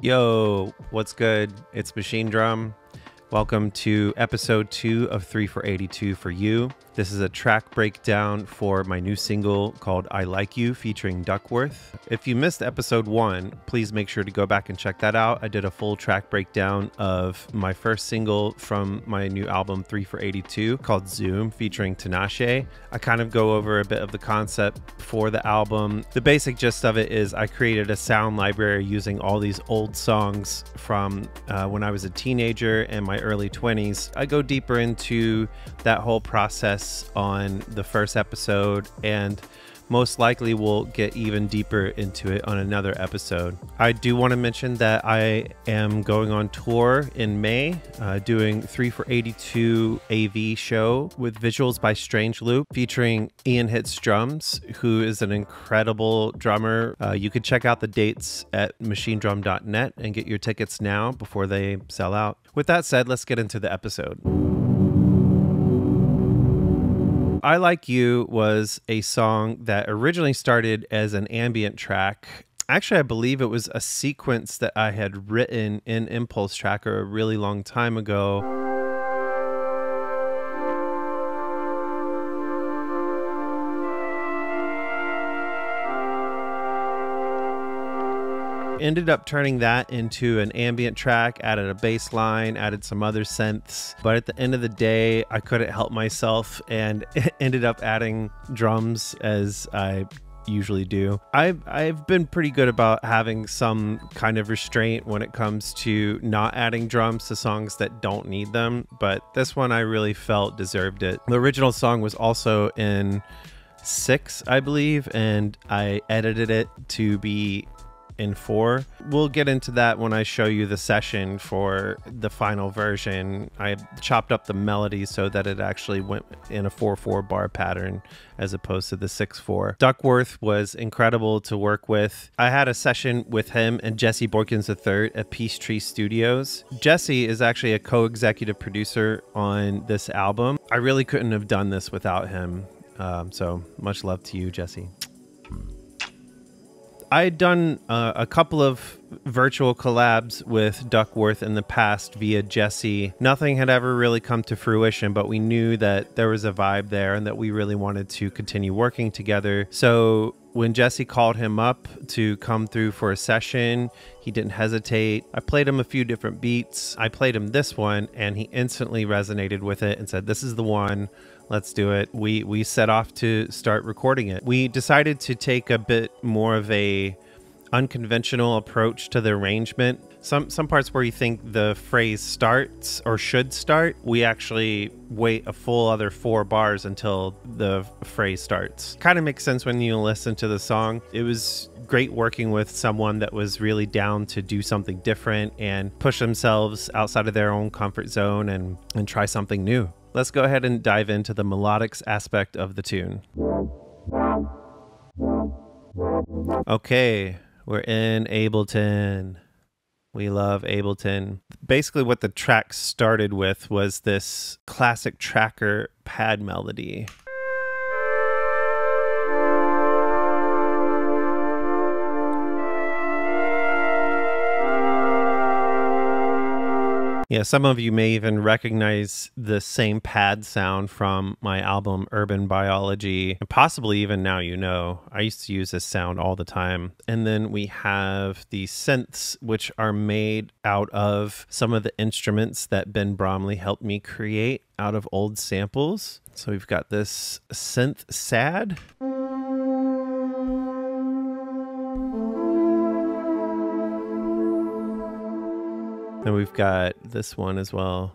Yo, what's good? It's Machinedrum. Welcome to episode 2 of 3FOR824U for You. This is a track breakdown for my new single called Ilikeu featuring Duckworth. If you missed episode 1, please make sure to go back and check that out. I did a full track breakdown of my first single from my new album 3FOR824 called Zoom featuring Tinashe. I kind of go over a bit of the concept for the album. The basic gist of it is I created a sound library using all these old songs from when I was a teenager and my early 20s. I go deeper into that whole process on the first episode, and most likely we'll get even deeper into it on another episode. I do want to mention that I am going on tour in May, doing 3FOR824 AV show with visuals by Strange Loop featuring Ian Hits Drums, who is an incredible drummer. You could check out the dates at machinedrum.net and get your tickets now before they sell out. With that said, let's get into the episode. Ilikeu was a song that originally started as an ambient track. Actually, I believe it was a sequence that I had written in Impulse Tracker a really long time ago. Ended up turning that into an ambient track, added a bass line, added some other synths. But at the end of the day, I couldn't help myself and ended up adding drums as I usually do. I've been pretty good about having some kind of restraint when it comes to not adding drums to songs that don't need them. But this one I really felt deserved it. The original song was also in 6, I believe, and I edited it to be in 4. We'll get into that when I show you the session for the final version. I chopped up the melody so that it actually went in a 4/4 bar pattern as opposed to the 6/4. Duckworth was incredible to work with. I had a session with him and Jesse Boykins III at Peachtree Studios. Jesse is actually a co-executive producer on this album. I really couldn't have done this without him. So much love to you, Jesse. I had done a couple of virtual collabs with Duckworth in the past via Jesse. Nothing had ever really come to fruition, but we knew that there was a vibe there and that we really wanted to continue working together. So when Jesse called him up to come through for a session, he didn't hesitate. I played him a few different beats. I played him this one and he instantly resonated with it and said, "This is the one. Let's do it." We set off to start recording it. We decided to take a bit more of a unconventional approach to the arrangement. Some parts where you think the phrase starts or should start, we actually wait a full other 4 bars until the phrase starts. Kind of makes sense when you listen to the song. It was great working with someone that was really down to do something different and push themselves outside of their own comfort zone and try something new. Let's go ahead and dive into the melodics aspect of the tune. Okay, we're in Ableton. We love Ableton. Basically what the track started with was this classic tracker pad melody. Yeah, some of you may even recognize the same pad sound from my album Urban Biology, and possibly even Now You Know. I used to use this sound all the time. And then we have the synths, which are made out of some of the instruments that Ben Bromley helped me create out of old samples. So we've got this synth SAD. And we've got this one as well.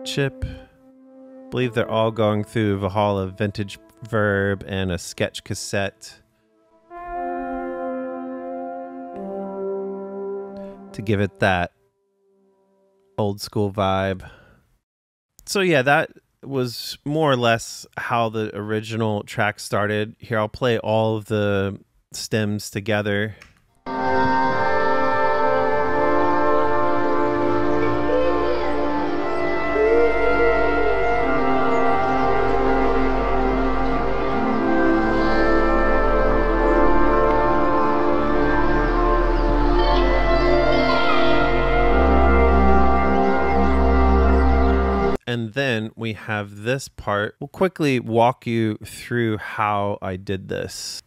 Chip. I believe they're all going through Valhalla Vintage Verb and a sketch cassette to give it that old school vibe. So yeah, that was more or less how the original track started. Here, I'll play all of the stems together. And then we have this part. We'll quickly walk you through how I did this.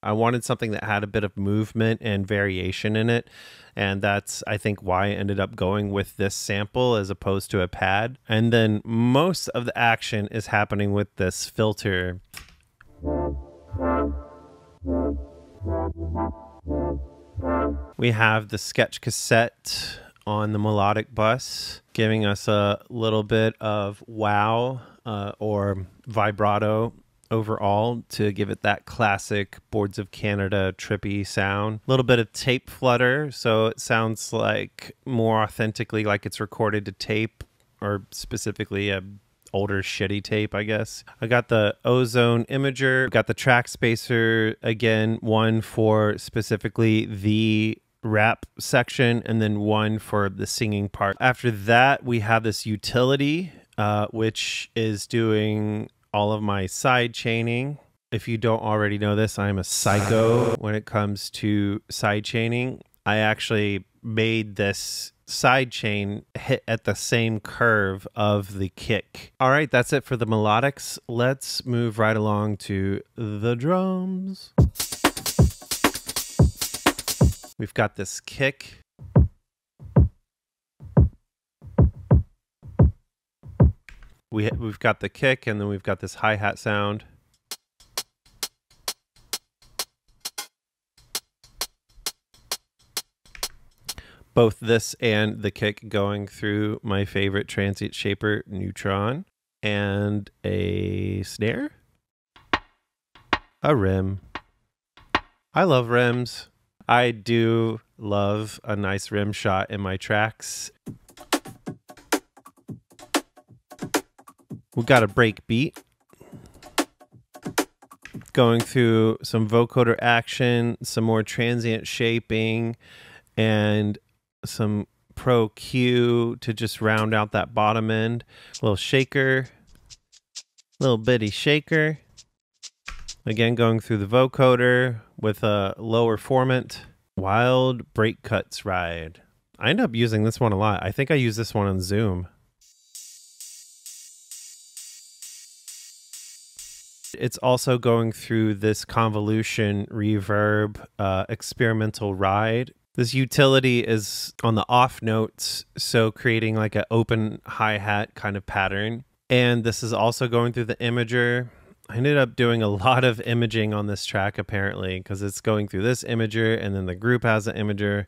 I wanted something that had a bit of movement and variation in it. And that's, I think, why I ended up going with this sample as opposed to a pad. And then most of the action is happening with this filter. We have the sketch cassette on the melodic bus, giving us a little bit of wow or vibrato overall to give it that classic Boards of Canada trippy sound. A little bit of tape flutter, so it sounds like more authentically like it's recorded to tape, or specifically a older shitty tape, I guess. I got the ozone imager, got the track spacer, again, one for specifically the rap section and then one for the singing part. After that, we have this utility, which is doing all of my side chaining. If you don't already know this, I'm a psycho when it comes to side chaining. I actually made this side chain hit at the same curve of the kick. All right, that's it for the melodics. Let's move right along to the drums. We've got this kick. We've got the kick, and then we've got this hi-hat sound. Both this and the kick going through my favorite transient shaper, Neutron, and a snare, a rim. I love rims. I do love a nice rim shot in my tracks. We got a break beat. Going through some vocoder action, some more transient shaping, and some Pro Q to just round out that bottom end. A little shaker, little bitty shaker. Again, going through the vocoder with a lower formant. Wild break cuts ride. I end up using this one a lot. I think I use this one on Zoom. It's also going through this convolution reverb experimental ride. This utility is on the off notes, so creating like an open hi-hat kind of pattern. And this is also going through the imager. I ended up doing a lot of imaging on this track apparently, because it's going through this imager and then the group has an imager.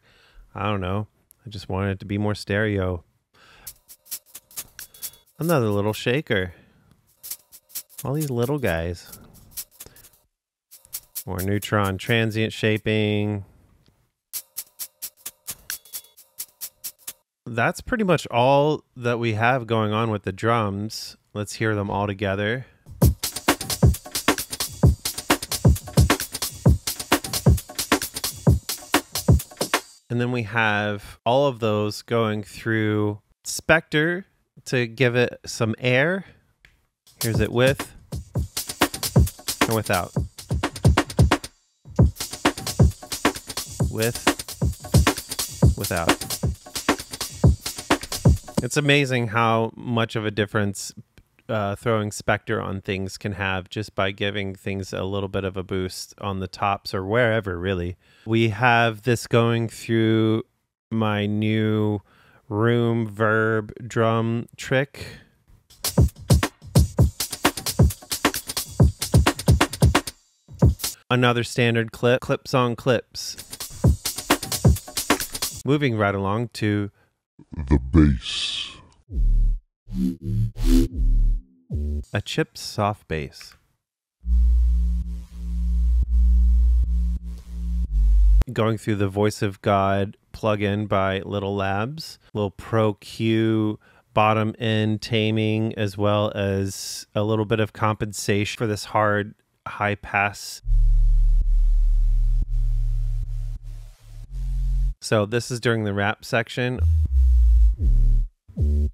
I don't know. I just wanted it to be more stereo. Another little shaker. All these little guys. More Neutron transient shaping. That's pretty much all that we have going on with the drums. Let's hear them all together. And then we have all of those going through Spectre to give it some air. Here's it with and without. With, without. It's amazing how much of a difference throwing Spectre on things can have just by giving things a little bit of a boost on the tops or wherever, really. We have this going through my new room verb drum trick. Another standard clip, clips on clips. Moving right along to the bass. A chipped soft bass. Going through the Voice of God plugin by Little Labs. Little Pro Q bottom end taming, as well as a little bit of compensation for this hard high pass. So this is during the rap section. Kind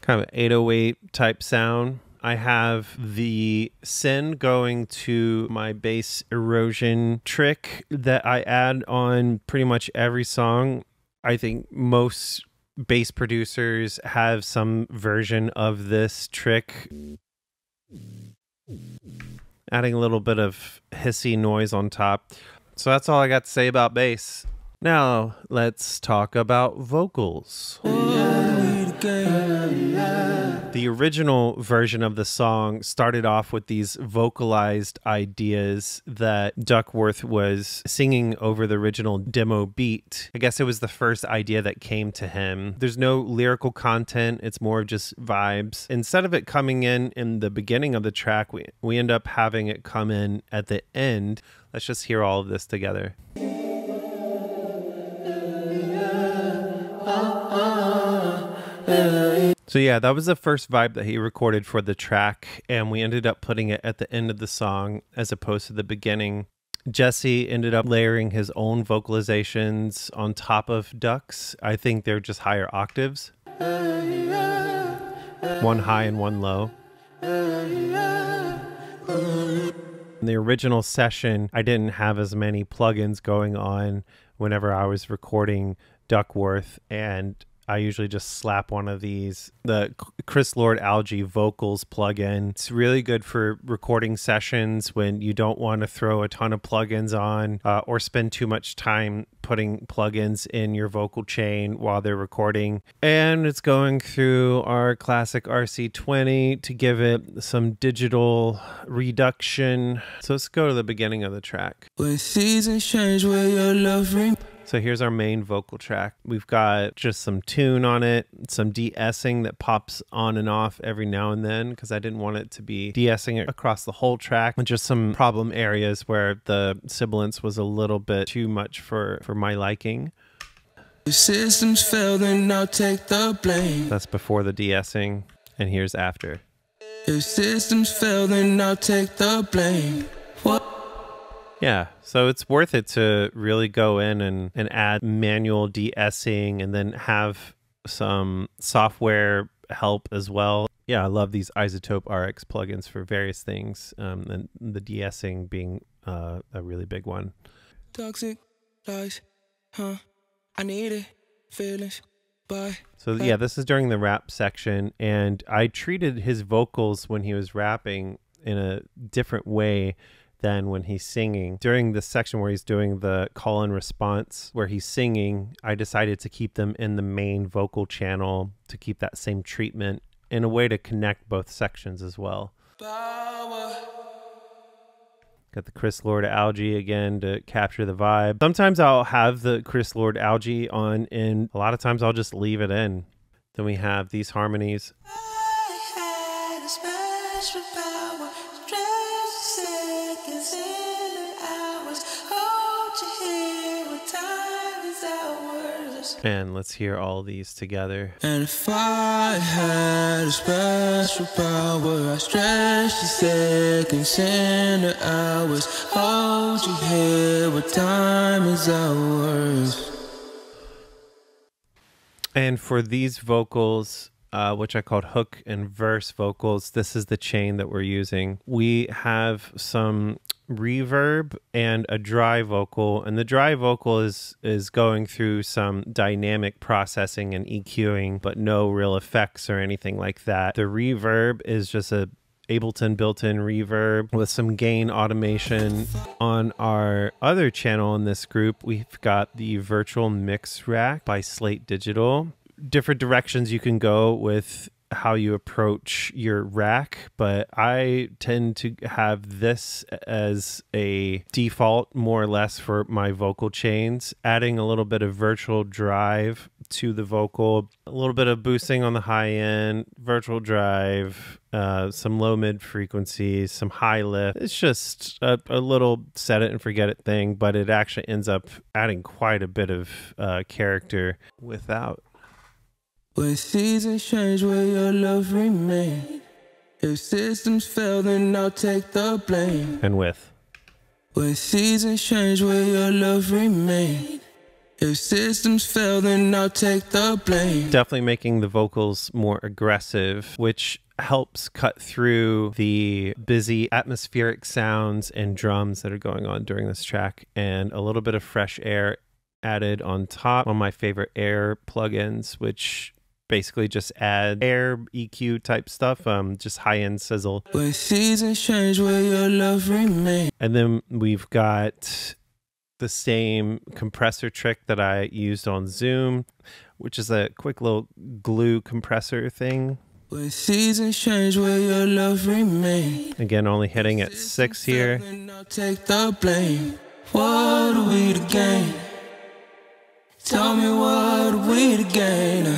of an 808 type sound. I have the send going to my bass erosion trick that I add on pretty much every song. I think most bass producers have some version of this trick. Adding a little bit of hissy noise on top. So that's all I got to say about bass. Now let's talk about vocals. The original version of the song started off with these vocalized ideas that Duckworth was singing over the original demo beat. I guess it was the first idea that came to him. There's no lyrical content. It's more of just vibes. Instead of it coming in the beginning of the track, we end up having it come in at the end. Let's just hear all of this together. So yeah, that was the first vibe that he recorded for the track, and we ended up putting it at the end of the song as opposed to the beginning. Jesse ended up layering his own vocalizations on top of Duck's. I think they're just higher octaves. One high and one low. In the original session, I didn't have as many plugins going on whenever I was recording Duckworth, and I usually just slap one of these, the Chris Lord Algae Vocals plugin. It's really good for recording sessions when you don't want to throw a ton of plugins on or spend too much time putting plugins in your vocal chain while they're recording. And it's going through our classic RC20 to give it some digital reduction. So let's go to the beginning of the track. When seasons change, where your love ring. So here's our main vocal track. We've got just some tune on it, some de-essing that pops on and off every now and then because I didn't want it to be de-essing across the whole track, and just some problem areas where the sibilance was a little bit too much for my liking. If systems fail, then I'll take the blame. That's before the de-essing, and here's after. If systems fail, then I'll take the blame. What? Yeah, so it's worth it to really go in and add manual de-essing and then have some software help as well. Yeah, I love these Isotope RX plugins for various things, and the de-essing being a really big one. Toxic lies, huh? I need it. Feelings, bye. So yeah, this is during the rap section, and I treated his vocals when he was rapping in a different way than when he's singing. During the section where he's doing the call and response, where he's singing, I decided to keep them in the main vocal channel to keep that same treatment in a way to connect both sections as well. Power. Got the Chris Lord Algae again to capture the vibe. Sometimes I'll have the Chris Lord Algae on, and a lot of times I'll just leave it in. Then we have these harmonies. I had a special power. And let's hear all these together. And if I had a special power, I stretch the seconds into hours. Hold you here where time is ours. And for these vocals, which I called hook and verse vocals, this is the chain that we're using. We have some reverb and a dry vocal, and the dry vocal is going through some dynamic processing and EQing, but no real effects or anything like that. The reverb is just a Ableton built-in reverb with some gain automation. On our other channel in this group, we've got the virtual mix rack by Slate Digital. Different directions you can go with how you approach your rack, but I tend to have this as a default more or less for my vocal chains, adding a little bit of virtual drive to the vocal, a little bit of boosting on the high end, virtual drive, some low mid frequencies, some high lift. It's just a little set it and forget it thing, but it actually ends up adding quite a bit of character without. When seasons change, will your love remain? If systems fail, then I'll take the blame. And with. When seasons change, will your love remain? If systems fail, then I'll take the blame. Definitely making the vocals more aggressive, which helps cut through the busy atmospheric sounds and drums that are going on during this track, and a little bit of fresh air added on top. One of my favorite air plugins, which basically just add air EQ type stuff, just high-end sizzle. When seasons change, will your love remain? And then we've got the same compressor trick that I used on Zoom, which is a quick little glue compressor thing. When seasons change, will your love remain? Again, only hitting at 6 here. Then I'll take the blame. What are we to gain? Tell me what are we to gain?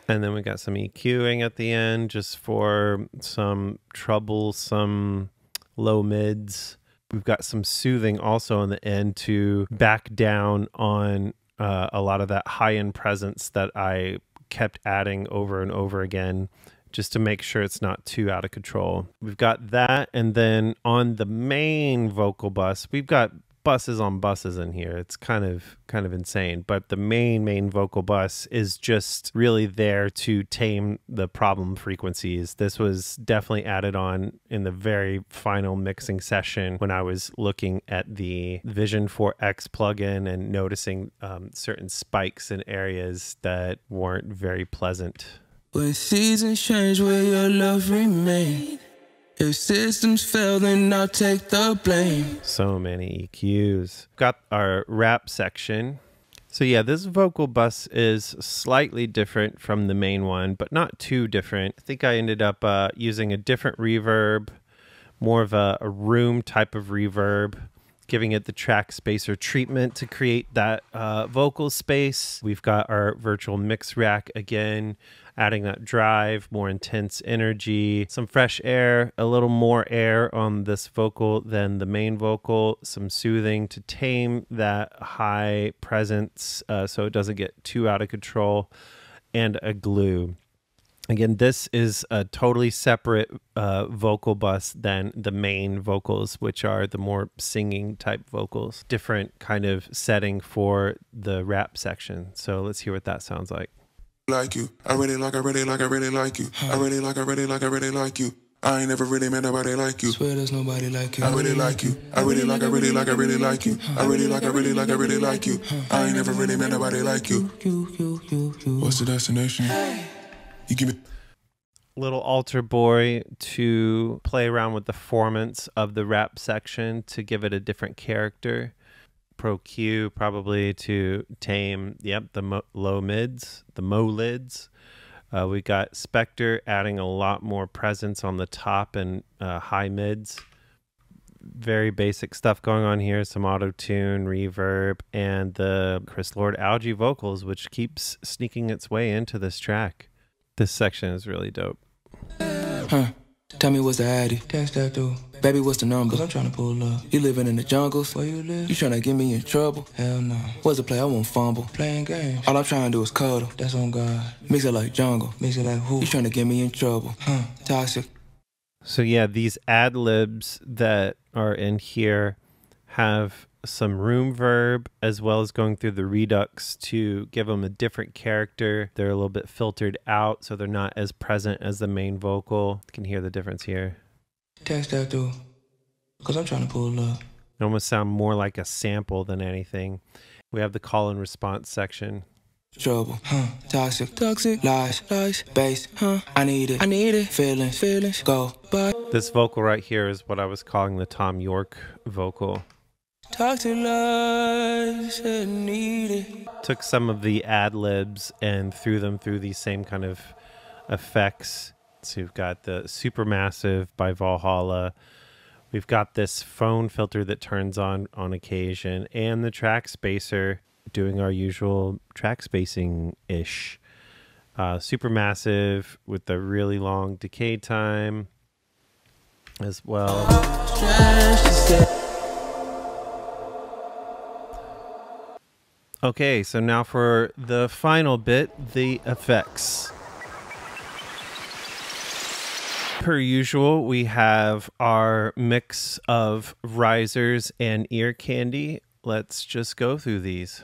And then we got some EQing at the end just for some treble, some low mids. We've got some soothing also on the end to back down on a lot of that high-end presence that I kept adding over and over again, just to make sure it's not too out of control. We've got that, and then on the main vocal bus, we've got buses on buses in here. It's kind of insane, but the main vocal bus is just really there to tame the problem frequencies. This was definitely added on in the very final mixing session when I was looking at the Vision 4X plugin and noticing certain spikes in areas that weren't very pleasant. When seasons change, will your love remain? If systems fail, then I'll take the blame. So many EQs. Got our rap section. So yeah, this vocal bus is slightly different from the main one, but not too different. I think I ended up using a different reverb, more of a room type of reverb, giving it the track spacer treatment to create that vocal space. We've got our virtual mix rack again, adding that drive, more intense energy, some fresh air, a little more air on this vocal than the main vocal, some soothing to tame that high presence so it doesn't get too out of control, and a glue. Again, this is a totally separate vocal bus than the main vocals, which are the more singing type vocals. Different kind of setting for the rap section. So let's hear what that sounds like. Like you, I really like you, I really like you. I ain't never really met nobody like you. Swear there's nobody like you. I really like you, I really like you. I really like you. I ain't never really met nobody like you. What's the destination? You give me Little altar boy to play around with the formants of the rap section to give it a different character. Pro Q probably to tame, the low mids, the mo lids. We got Spectre adding a lot more presence on the top and high mids. Very basic stuff going on here. Some auto-tune, reverb, and the Chris Lord algae vocals, which keeps sneaking its way into this track. This section is really dope. Tell me what's the addy? Text that dude. Baby, what's the number? Cause I'm tryna pull up. You living in the jungles? Where you live? You tryna get me in trouble? Hell no. What's the play? I won't fumble. Playing games. All I'm trying to do is cuddle. That's on God. Mix it like jungle. Mix it like who? You tryna get me in trouble? Toxic. So yeah, these ad libs that are in here have some room verb as well as going through the redux to give them a different character. They're a little bit filtered out, so they're not as present as the main vocal. You can hear the difference here. Text that dude. Cause I'm trying to pull up. It almost sound more like a sample than anything. We have the call and response section. Trouble, toxic, lies, bass, I need it, feelings, go, but this vocal right here is what I was calling the Tom York vocal. Toxic lies, need it. Took some of the ad libs and threw them through these same kind of effects. So we've got the Supermassive by Valhalla. We've got this phone filter that turns on occasion, and the track spacer doing our usual track spacing-ish. Supermassive with the really long decay time as well. Okay, so now for the final bit, the effects. Per usual, we have our mix of risers and ear candy. Let's just go through these.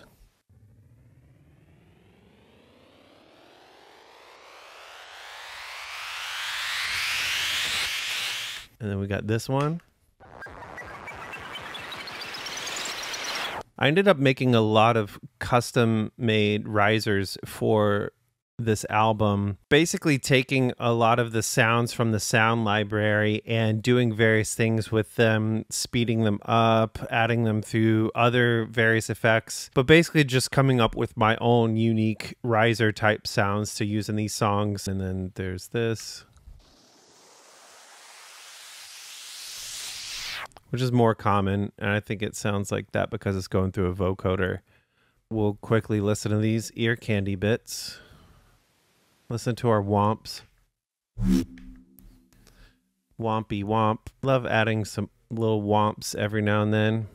And then we got this one. I ended up making a lot of custom made risers for this album, basically taking a lot of the sounds from the sound library and doing various things with them, speeding them up, adding them through other various effects, but basically just coming up with my own unique riser type sounds to use in these songs. And then there's this, which is more common, and I think it sounds like that because it's going through a vocoder. We'll quickly listen to these ear candy bits. Listen to our womps. Wompy womp. Love adding some little womps every now and then.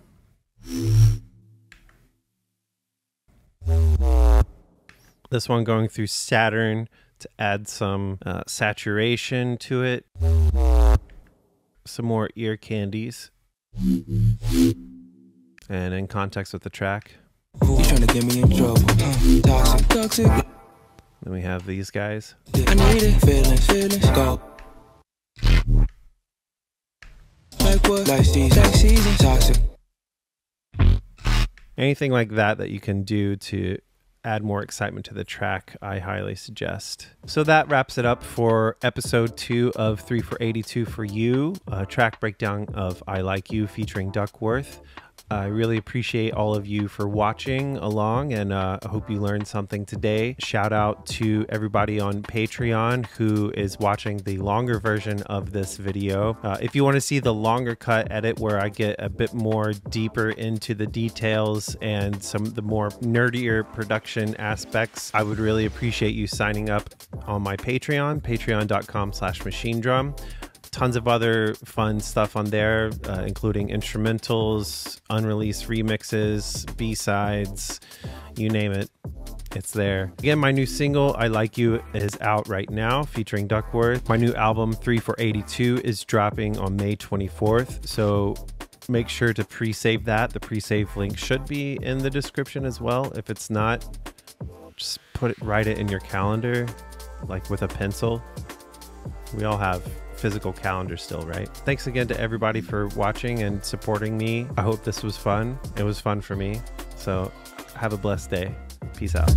This one going through Saturn to add some saturation to it. Some more ear candies. And in context with the track. You trying to get me in trouble? Toxic, toxic. Then we have these guys. I need it. Feelings, go. Like what? Like season, toxic. Anything like that you can do to add more excitement to the track, I highly suggest. So that wraps it up for episode 2 of 3FOR824 for You, a track breakdown of I Like You featuring Duckworth. I really appreciate all of you for watching along, and I hope you learned something today. Shout out to everybody on Patreon who is watching the longer version of this video. If you want to see the longer cut edit where I get a bit more deeper into the details and some of the more nerdier production aspects, I would really appreciate you signing up on my Patreon, patreon.com/Machinedrum. Tons of other fun stuff on there, including instrumentals, unreleased remixes, B-sides, you name it, it's there. Again, my new single, I Like You, is out right now, featuring Duckworth. My new album, 3FOR824, is dropping on May 24th, so make sure to pre-save that. The pre-save link should be in the description as well. If it's not, just write it in your calendar, like with a pencil. We all have physical calendar still, right? Thanks again to everybody for watching and supporting me. I hope this was fun. It was fun for me. So have a blessed day. Peace out.